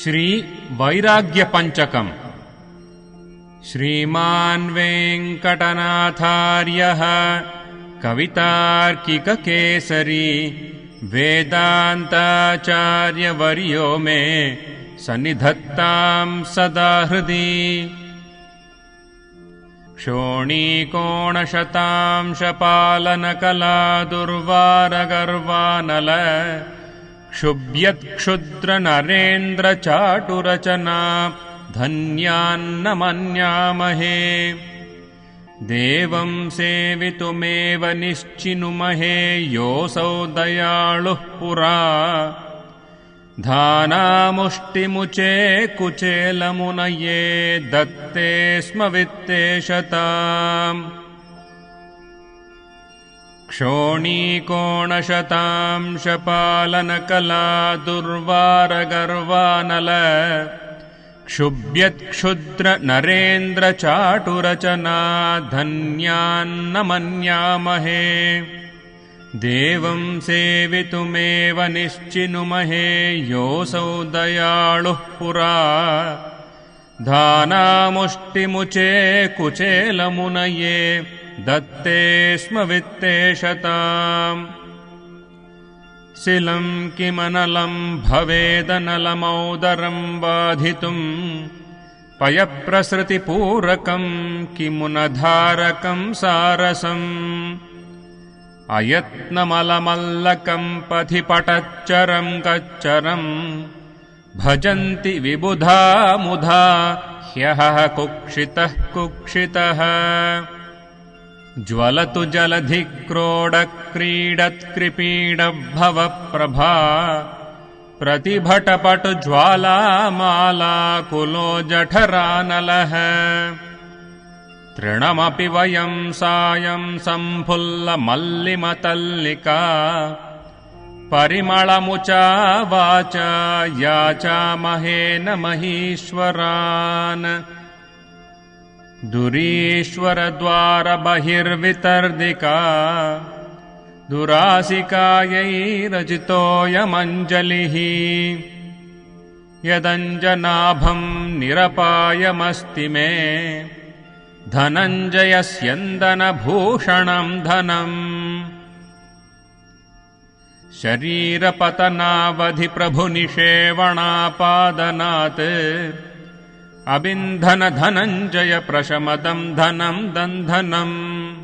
श्री वैराग्यपञ्चकम्। श्रीमान् वेङ्कटनाथार्यः कवितार्किककेसरी वेदान्ताचार्यवर्यो मे सन्निधत्तां सदा हृदि। क्षोणीकोणशतांशपालनकला दुर्वारगर्वानल क्षुभ्यत्क्षुद्रनरेन्द्रचाटुरचना धन्यान्न मन्यामहे। देवं सेवितुमेव निश्चिनुमहे योऽसौ दयालुः पुरा। धानामुष्टिमुचे कुचेलमुनये दत्ते स्म वित्तेशताम्। क्षोणीकोणशतांशपालनकला दुर्वारगर्वानल क्षुभ्यत्क्षुद्रनरेन्द्रचाटुरचना धन्यान्न मन्यामहे। देवं सेवितुमेव निश्चिनुमहे योऽसौ दयालुः पुरा। धानामुष्टिमुचे कुचेलमुनये दत्ते स्म वित्तेशताम्। शिलं किमनलं भवेदनलमौदरं बाधितुम् पयप्रसृतिपूरकं किमुनधारकं सारसम्। अयत्नमलमल्लकं पथि पटच्चरं कच्चरम् भजन्ति विबुधा मुधा ह्यः कुक्षितः कुक्षितः। ज्वलतु जलधिक्रोडक्रीडत्कृपीडभवप्रभा प्रतिभटपटुज्वालामालाकुलो जठरानलः। तृणमपि वयं सायं सम्फुल्लमल्लिमतल्लिका परिमळमुचा वाचा याचामहे न महीश्वरान्। दुरीश्वरद्वारबहिर्वितर्दिका दुरासिकायैरजितोऽयमञ्जलिः। यदञ्जनाभं निरपायमस्ति मे धनञ्जयस्यन्दनभूषणं धनम्। शरीरपतनावधि प्रभुनिषेवणापादनात् अबिन्धन धनञ्जय प्रशमदं धनं दन्धनम्।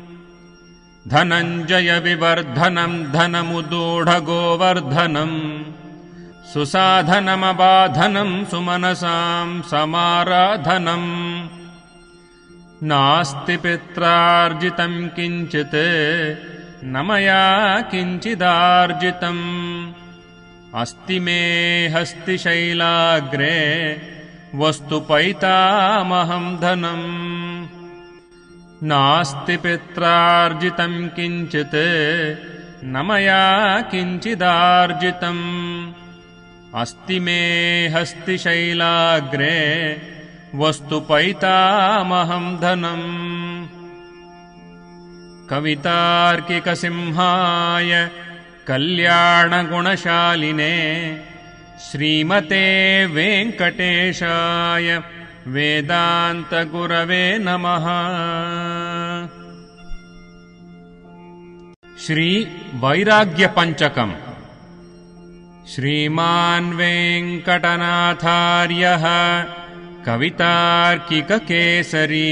धनञ्जय विवर्धनं धनमुदूढगोवर्धनम् सुसाधनमबाधनं सुमनसां समाराधनम्। नास्ति पित्रार्जितं किञ्चित् न मया किञ्चिदार्जितम्। अस्ति मे हस्तिशैलाग्रे वस्तुपैतामहं धनम्। नास्ति पित्रार्जितं किञ्चित् न मया किञ्चिदार्जितम्। अस्ति मे हस्तिशैलाग्रे वस्तुपैतामहं धनम्। कवितार्किकसिंहाय कल्याणगुणशालिने श्रीमते वेङ्कटेशाय वेदान्तगुरवे नमः। श्री वैराग्यपञ्चकम्। श्रीमान् वेङ्कटनाथार्यः कवितार्किककेसरी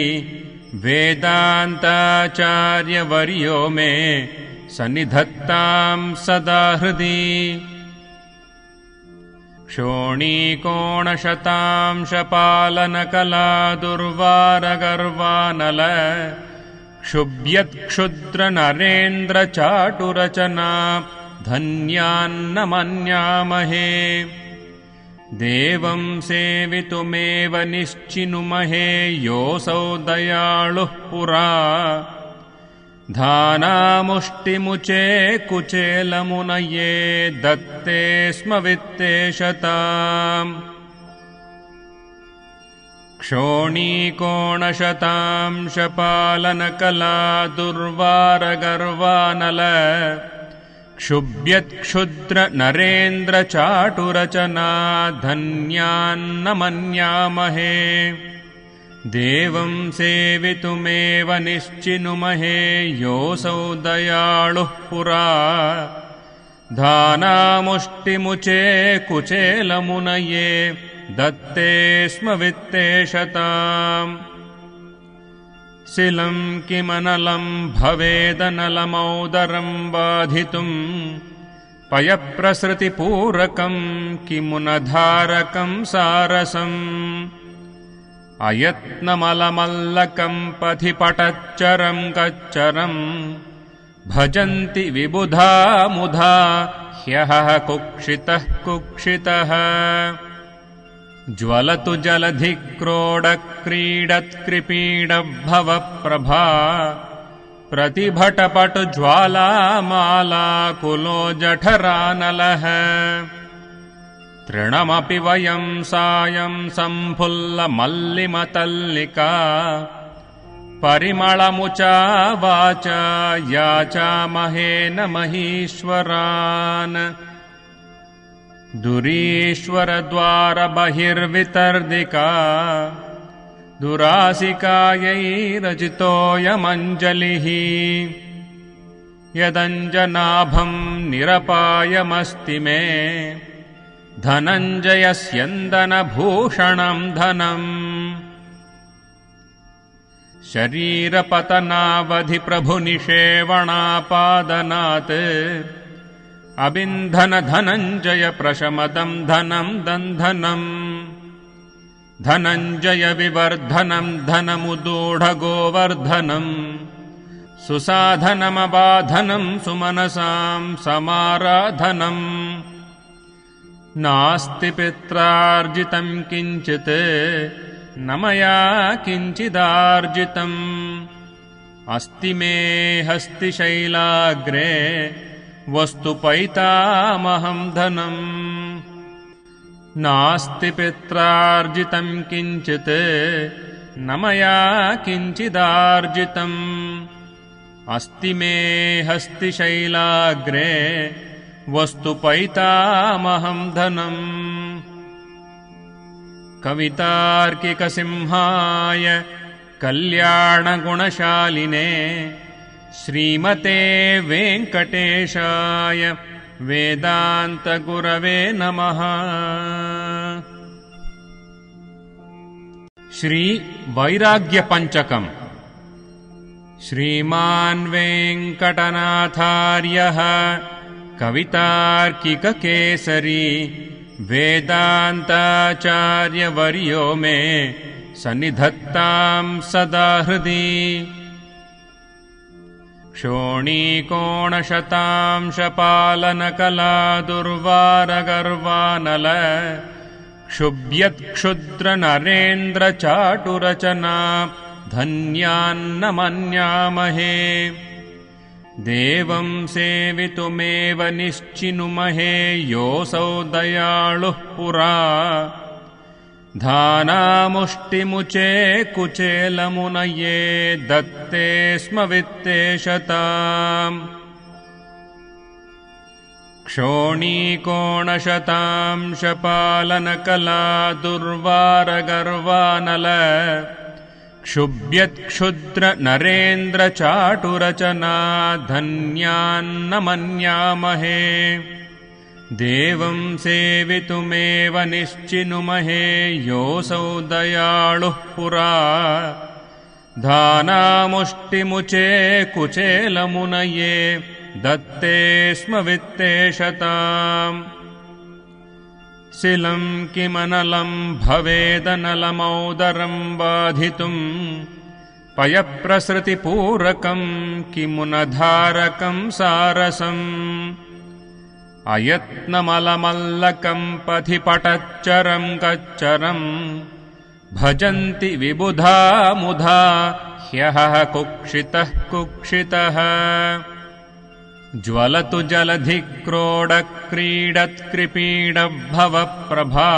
वेदान्ताचार्यवर्यो मे सन्निधत्तां सदा हृदि। क्षोणीकोणशतांशपालनकला दुर्वारगर्वानल क्षुभ्यत्क्षुद्रनरेन्द्रचाटुरचना धन्यान्न मन्यामहे। देवं सेवितुमेव निश्चिनुमहे योऽसौ दयालुः पुरा। धानामुष्टिमुचे कुचेलमुनये दत्ते स्म वित्तेशताम्। क्षोणीकोणशतांशपालनकला दुर्वारगर्वानल क्षुभ्यत्क्षुद्रनरेन्द्रचाटुरचना धन्यान्न मन्यामहे देवं सेवितुमेव निश्चिनुमहे योऽसौ दयालुः पुरा धानामुष्टिमुचे कुचेलमुनये दत्ते स्म वित्तेशताम् शिलं किमनलं भवेदनलमौदरं बाधितुम् पयप्रसृतिपूरकं किमुनधारकं सारसम् अयत्नमलमल्लकं पथि पटच्चरं कच्चरम् भजन्ति विबुधा मुधा ह्यहः कुक्षितः कुक्षितः ज्वलतु जलधिक्रोडक्रीडत्कृपीडभवप्रभा प्रतिभटपटुज्वालामालाकुलो जठरानलः तृणमपि वयं सायं सम्फुल्लमल्लिमतल्लिका परिमळमुचा वाचा याचामहे न महीश्वरान् दुरीश्वरद्वारबहिर्वितर्दिका दुरासिकायैरचितोऽयमञ्जलिः यदञ्जनाभं निरपायमस्ति मे धनञ्जयस्यन्दनभूषणं धनम् शरीरपतनावधि प्रभुनिषेवणापादनात् अबिन्धन धनञ्जय प्रशमदं धनं दन्धनम् धनञ्जय विवर्धनं धनमुदूढगोवर्धनम् सुसाधनमबाधनं सुमनसां समाराधनम् नास्ति पित्रार्जितं किञ्चित् न मया किञ्चिदार्जितम् अस्ति मे हस्तिशैलाग्रे वस्तुपैतामहं धनम् नास्ति पित्रार्जितं किञ्चित् न मया किञ्चिदार्जितम् अस्ति मे हस्तिशैलाग्रे वस्तुपैतामहं धनम् कवितार्किकसिंहाय कल्याणगुणशालिने श्रीमते वेङ्कटेशाय वेदान्तगुरवे नमः। श्री वैराग्यपञ्चकम्। श्रीमान् वेङ्कटनाथार्यः कवितार्किककेसरी वेदान्ताचार्यवर्यो मे सन्निधत्तां सदा हृदि। क्षोणीकोणशतांशपालनकला दुर्वारगर्वानल क्षुभ्यत्क्षुद्रनरेन्द्रचाटुरचना धन्यान्न मन्यामहे देवं सेवितुमेव निश्चिनुमहे योऽसौ दयालुः पुरा धानामुष्टिमुचे कुचेलमुनये दत्ते स्म वित्तेशताम् क्षोणीकोणशतांशपालनकला दुर्वारगर्वानल क्षुभ्यत्क्षुद्रनरेन्द्रचाटुरचना धन्यान्न मन्यामहे देवं सेवितुमेव निश्चिनुमहे योऽसौ दयालुः पुरा धानामुष्टिमुचे कुचेलमुनये दत्ते स्म वित्तेशताम् शिलं किमनलं भवेदनलमौदरं बाधितुम् पयप्रसृतिपूरकं किमुनधारकं सारसम् अयत्नमलमल्लकं पथि पटच्चरं कच्चरम् भजन्ति विबुधा मुधा ह्यहः कुक्षितः कुक्षितः ज्वलतु जलधिक्रोडक्रीडत्कृपीडभवप्रभा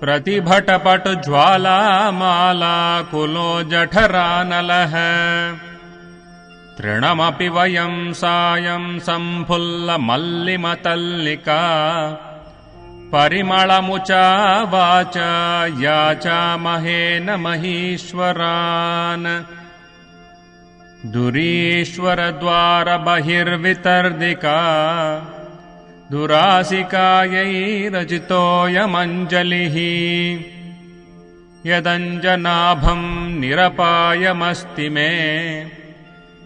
प्रतिभटपटुज्वालामालाकुलो जठरानलः तृणमपि वयं सायं सम्फुल्लमल्लिमतल्लिका परिमळमुचा वाचा याचामहे न महीश्वरान् दुरीश्वरद्वारबहिर्वितर्दिका दुरासिकायैरजितोऽयमञ्जलिः यदञ्जनाभं निरपायमस्ति मे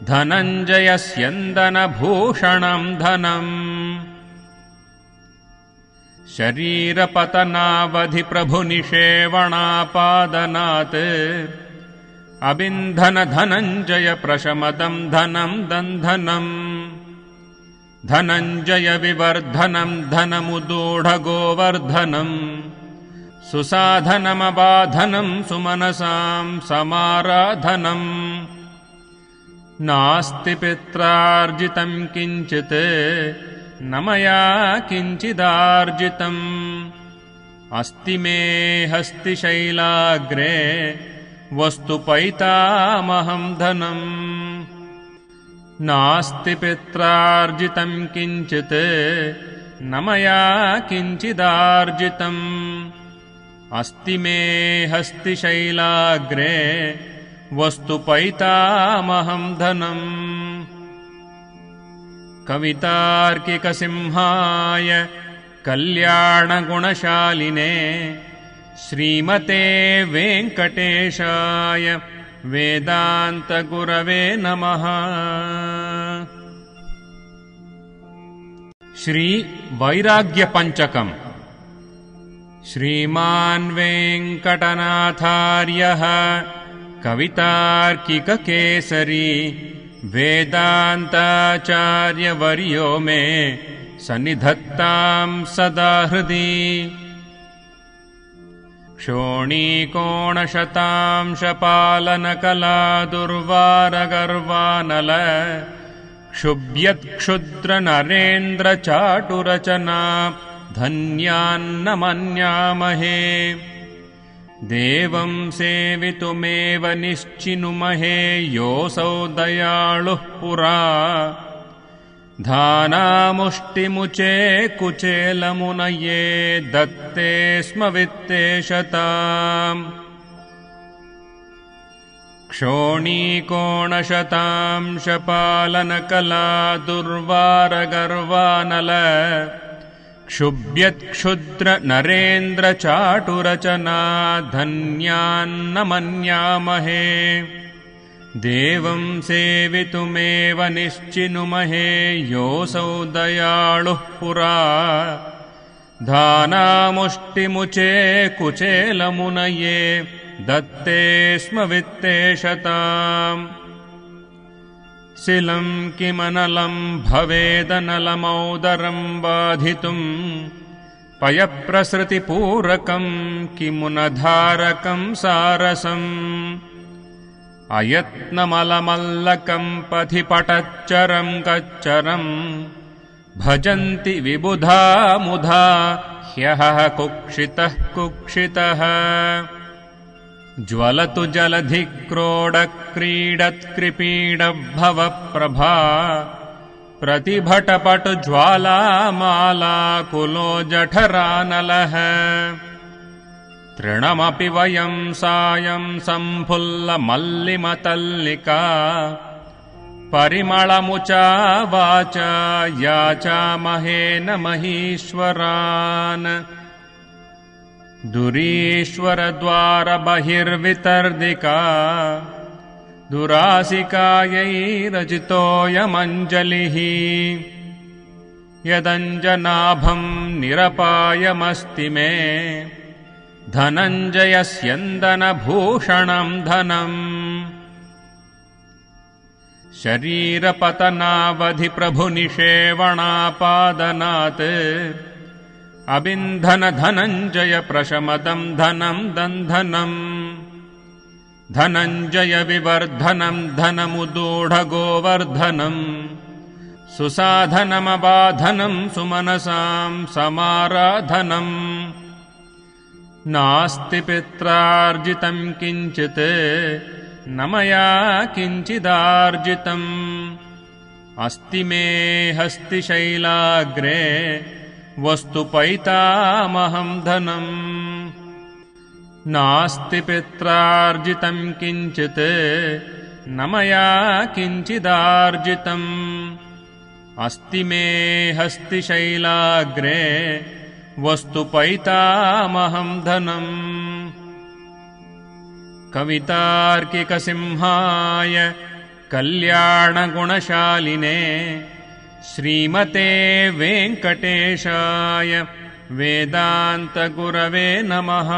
धनञ्जयस्यन्दनभूषणं धनम् शरीरपतनावधिप्रभुनिषेवणापादनात् अबिन्धनधनञ्जय प्रशमदं धनं दन्धनम् धनञ्जय विवर्धनं धनमुदूढगोवर्धनम् सुसाधनमबाधनं सुमनसां समाराधनम् नास्ति पित्रार्जितं किञ्चित् न मया किञ्चिदार्जितम् अस्ति मे हस्तिशैलाग्रे वस्तुपैतामहं धनम् नास्ति पित्रार्जितं किञ्चित् न मया किञ्चिदार्जितम् अस्ति मे हस्तिशैलाग्रे वस्तुपैतामहं धनम् कवितार्किकसिंहाय कल्याणगुणशालिने श्रीमते वेङ्कटेशाय वेदान्तगुरवे नमः। श्रीवैराग्यपञ्चकम्। श्रीमान् वेङ्कटनाथार्यः कवितार्किककेसरी वेदान्ताचार्यवर्यो मे सन्निधत्तां सदा हृदि। क्षोणीकोणशतांशपालनकला दुर्वारगर्वानल क्षुभ्यत्क्षुद्रनरेन्द्रचाटुरचना धन्यान्न मन्यामहे। देवं सेवितुमेव निश्चिनुमहे योऽसौ दयालुः पुरा। धानामुष्टिमुचे कुचेलमुनये दत्ते स्म वित्तेशताम्। क्षोणीकोणशतांशपालनकला दुर्वारगर्वानल क्षुभ्यत्क्षुद्रनरेन्द्रचाटुरचना धन्यान्न मन्यामहे। देवं सेवितुमेव निश्चिनुमहे योऽसौ दयालुः पुरा। धानामुष्टिमुचे कुचेलमुनये दत्ते स्म वित्तेशताम्। शिलं किमनलं भवेदनलमौदरं बाधितुम् पयप्रसृतिपूरकं किमुनधारकं सारसम्। अयत्नमलमल्लकं पथि पटच्चरं कच्चरं भजन्ति विबुधा मुधा ह्यः कुक्षितः कुक्षितः। ज्वलतु जलधिक्रोडक्रीडत्कृपीडभवप्रभा प्रतिभटपटुज्वालामालाकुलो जठरानलः। तृणमपि वयं सायं सम्फुल्लमल्लिमतल्लिका परिमळमुचा वाचा याचामहे न महीश्वरान्। दुरीश्वरद्वारबहिर्वितर्दिका दुरासिकायैरजितोऽयमञ्जलिः यदञ्जनाभं निरपायमस्ति मे धनञ्जयस्यन्दनभूषणं धनम्। शरीरपतनावधिप्रभुनिषेवणापादनात् अबिन्धनधनञ्जय प्रशमदं धनं दन्धनम् धनञ्जय विवर्धनं धनमुदूढगोवर्धनम् सुसाधनमबाधनं सुमनसां समाराधनम्। नास्ति पित्रार्जितं किञ्चित् न मया किञ्चिदार्जितम् अस्ति मे हस्तिशैलाग्रे वस्तुपैतामहं धनम् नास्ति पित्रार्जितं किञ्चित् न मया किञ्चिदार्जितम् अस्ति मे हस्तिशैलाग्रे वस्तुपैतामहं धनम् कवितार्किकसिंहाय कल्याणगुणशालिने श्रीमते वेङ्कटेशाय वेदान्तगुरवे नमः।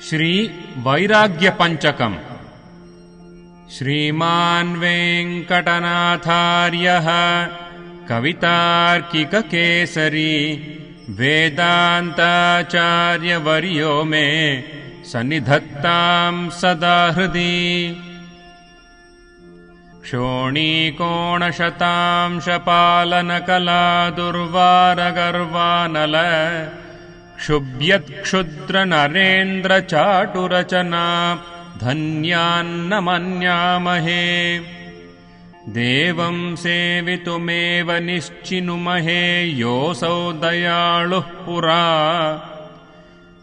श्री वैराग्यपञ्चकम्। श्रीमान् वेङ्कटनाथार्यः कवितार्किककेसरी वेदान्ताचार्यवर्यो मे सन्निधत्तां सदा हृदि। क्षोणीकोणशतांशपालनकला दुर्वारगर्वानल क्षुभ्यत्क्षुद्रनरेन्द्रचाटुरचना धन्यान्न मन्यामहे। देवं सेवितुमेव निश्चिनुमहे योऽसौ दयालुः पुरा।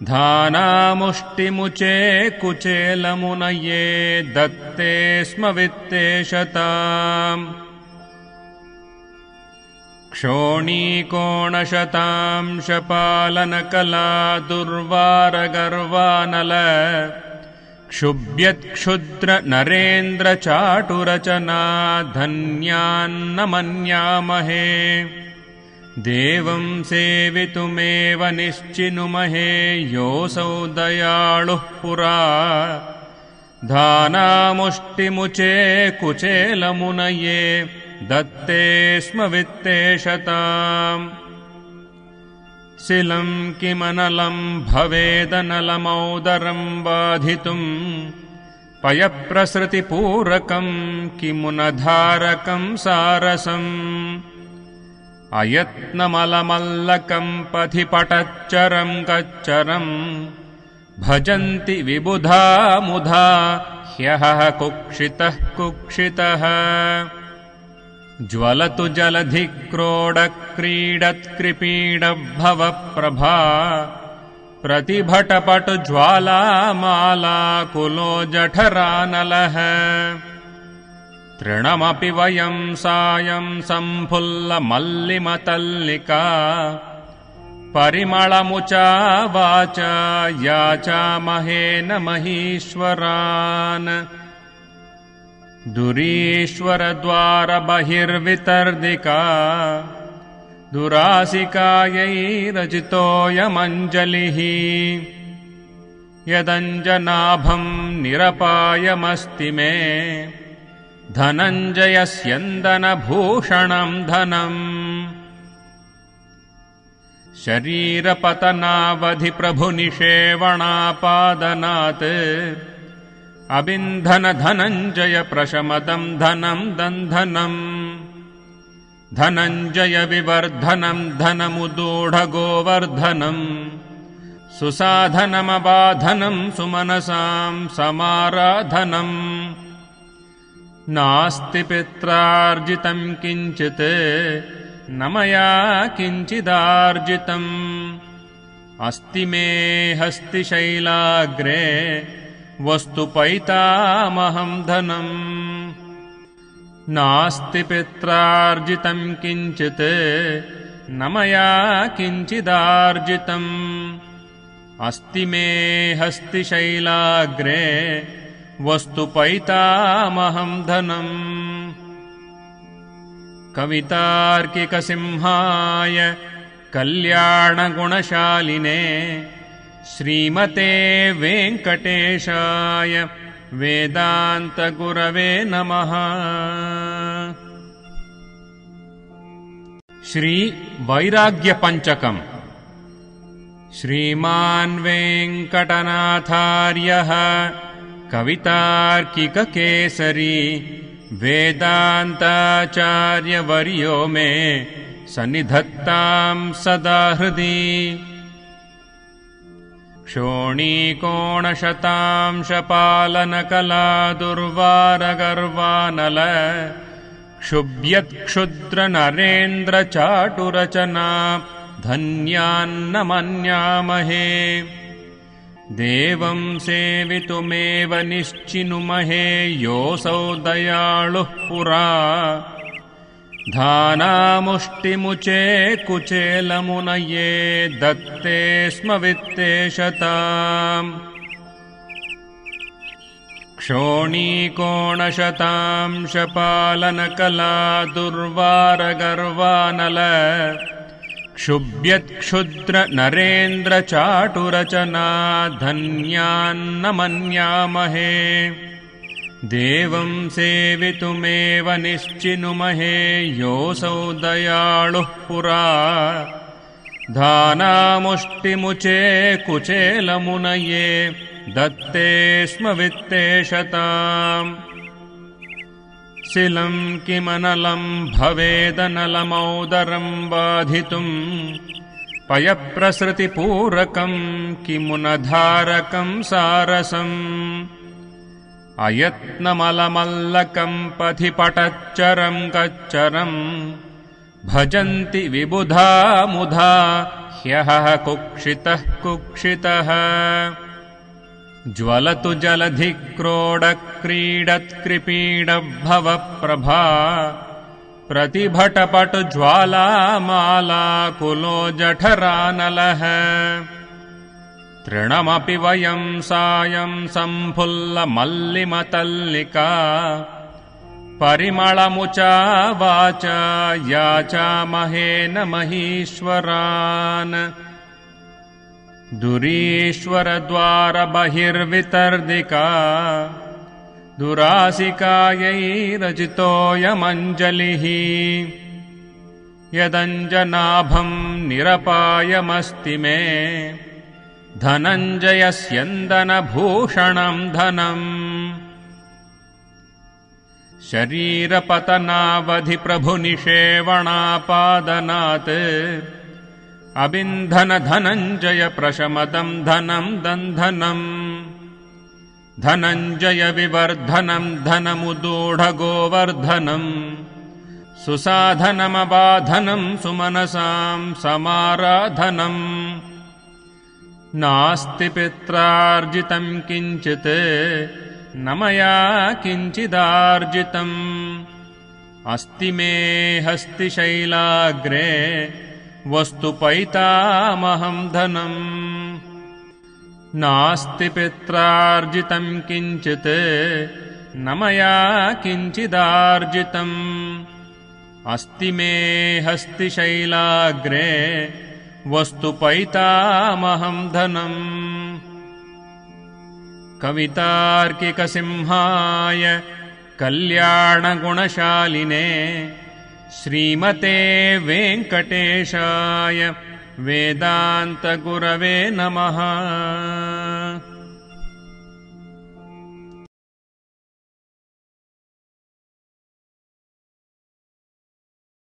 धानामुष्टिमुचे कुचेलमुनये दत्ते स्म वित्तेशताम्। क्षोणीकोणशतांशपालनकला दुर्वारगर्वानल क्षुभ्यत्क्षुद्रनरेन्द्रचाटुरचना धन्यान्न मन्यामहे। देवं सेवितुमेव निश्चिनुमहे योऽसौ दयालुः पुरा। धानामुष्टिमुचे कुचेलमुनये दत्ते स्म वित्तेशताम्। शिलं किमनलं भवेदनलमौदरं बाधितुम् पयप्रसृतिपूरकं किमुनधारकं सारसम्। अयत्नमलमल्लकं पथि पटच्चरं कच्चरम् भजन्ति विबुधा मुधा ह्यः कुक्षितः कुक्षितः। ज्वलतु जलधिक्रोडक्रीडत्कृपीडभवप्रभा प्रतिभटपटुज्वालामालाकुलो जठरानलः। तृणमपि वयं सायं सम्फुल्लमल्लिमतल्लिका परिमळमुचा वाचा याचामहे न महीश्वरान्। दुरीश्वरद्वारबहिर्वितर्दिका दुरासिकायैरचितोऽयमञ्जलिः। यदञ्जनाभं निरपायमस्ति मे धनञ्जयस्यन्दनभूषणं धनम्। शरीरपतनावधि प्रभुनिषेवणापादनात् अबिन्धन धनञ्जय प्रशमदं धनं दन्धनम्। धनञ्जय विवर्धनं धनमुदूढगोवर्धनम् सुसाधनमबाधनं सुमनसां समाराधनम्। नास्ति पित्रार्जितं किञ्चित् न मया किञ्चिदार्जितम् अस्ति मे हस्तिशैलाग्रे वस्तुपैतामहं धनम्। नास्ति पित्रार्जितं किञ्चित् न मया किञ्चिदार्जितम् अस्ति मे हस्तिशैलाग्रे वस्तुपैतामहं धनम्। कवितार्किकसिंहाय कल्याणगुणशालिने श्रीमते वेङ्कटेशाय वेदान्तगुरवे नमः। श्री वैराग्यपञ्चकम्। श्रीमान् वेङ्कटनाथार्यः कवितार्किककेसरी वेदान्ताचार्यवर्यो मे सन्निधत्तां सदा हृदि। क्षोणीकोणशतांशपालनकला दुर्वारगर्वानल क्षुभ्यत्क्षुद्रनरेन्द्रचाटुरचना धन्यान्न मन्यामहे देवं सेवितुमेव निश्चिनुमहे योऽसौ दयालुः पुरा धानामुष्टिमुचे कुचेलमुनये दत्ते स्म वित्तेशताम् क्षोणीकोणशतांशपालनकला दुर्वारगर्वानल क्षुभ्यत्क्षुद्रनरेन्द्रचाटुरचना धन्यान्न मन्यामहे देवं सेवितुमेव निश्चिनुमहे योऽसौ दयालुः पुरा धानामुष्टिमुचे कुचेलमुनये दत्ते स्म वित्तेशताम् शिलं किमनलं भवेदनलमौदरं बाधितुम् पयप्रसृतिपूरकं किमुनधारकं सारसम् अयत्नमलमल्लकं पथि पटच्चरं कच्चरम् भजन्ति विबुधा मुधा ह्यहः कुक्षितः कुक्षितः ज्वलतु जलधिक्रोडक्रीडत्कृपीडभवप्रभा प्रतिभटपटुज्वालामालाकुलो जठरानलः तृणमपि वयं सायं सम्फुल्लमल्लिमतल्लिका परिमळमुचा वाचा याचामहे न महीश्वरान् दुरीश्वरद्वारबहिर्वितर्दिका दुरासिकायैरजितोऽयमञ्जलिः यदञ्जनाभं निरपायमस्ति मे धनञ्जयस्यन्दनभूषणं धनम् शरीरपतनावधि प्रभुनिषेवणापादनात् अबिन्धन धनञ्जय प्रशमदं धनं दन्धनम् धनञ्जय विवर्धनं धनमुदूढगोवर्धनम् सुसाधनमबाधनं सुमनसां समाराधनम् नास्ति पित्रार्जितं किञ्चित् न मया किञ्चिदार्जितम् अस्ति मे हस्तिशैलाग्रे वस्तुपैतामहं धनम् नास्ति पित्रार्जितं किञ्चित् न मया किञ्चिदार्जितम् अस्ति मे हस्तिशैलाग्रे वस्तुपैतामहं धनम् कवितार्किकसिंहाय कल्याणगुणशालिने श्रीमते वेङ्कटेशाय वेदान्तगुरवे नमः।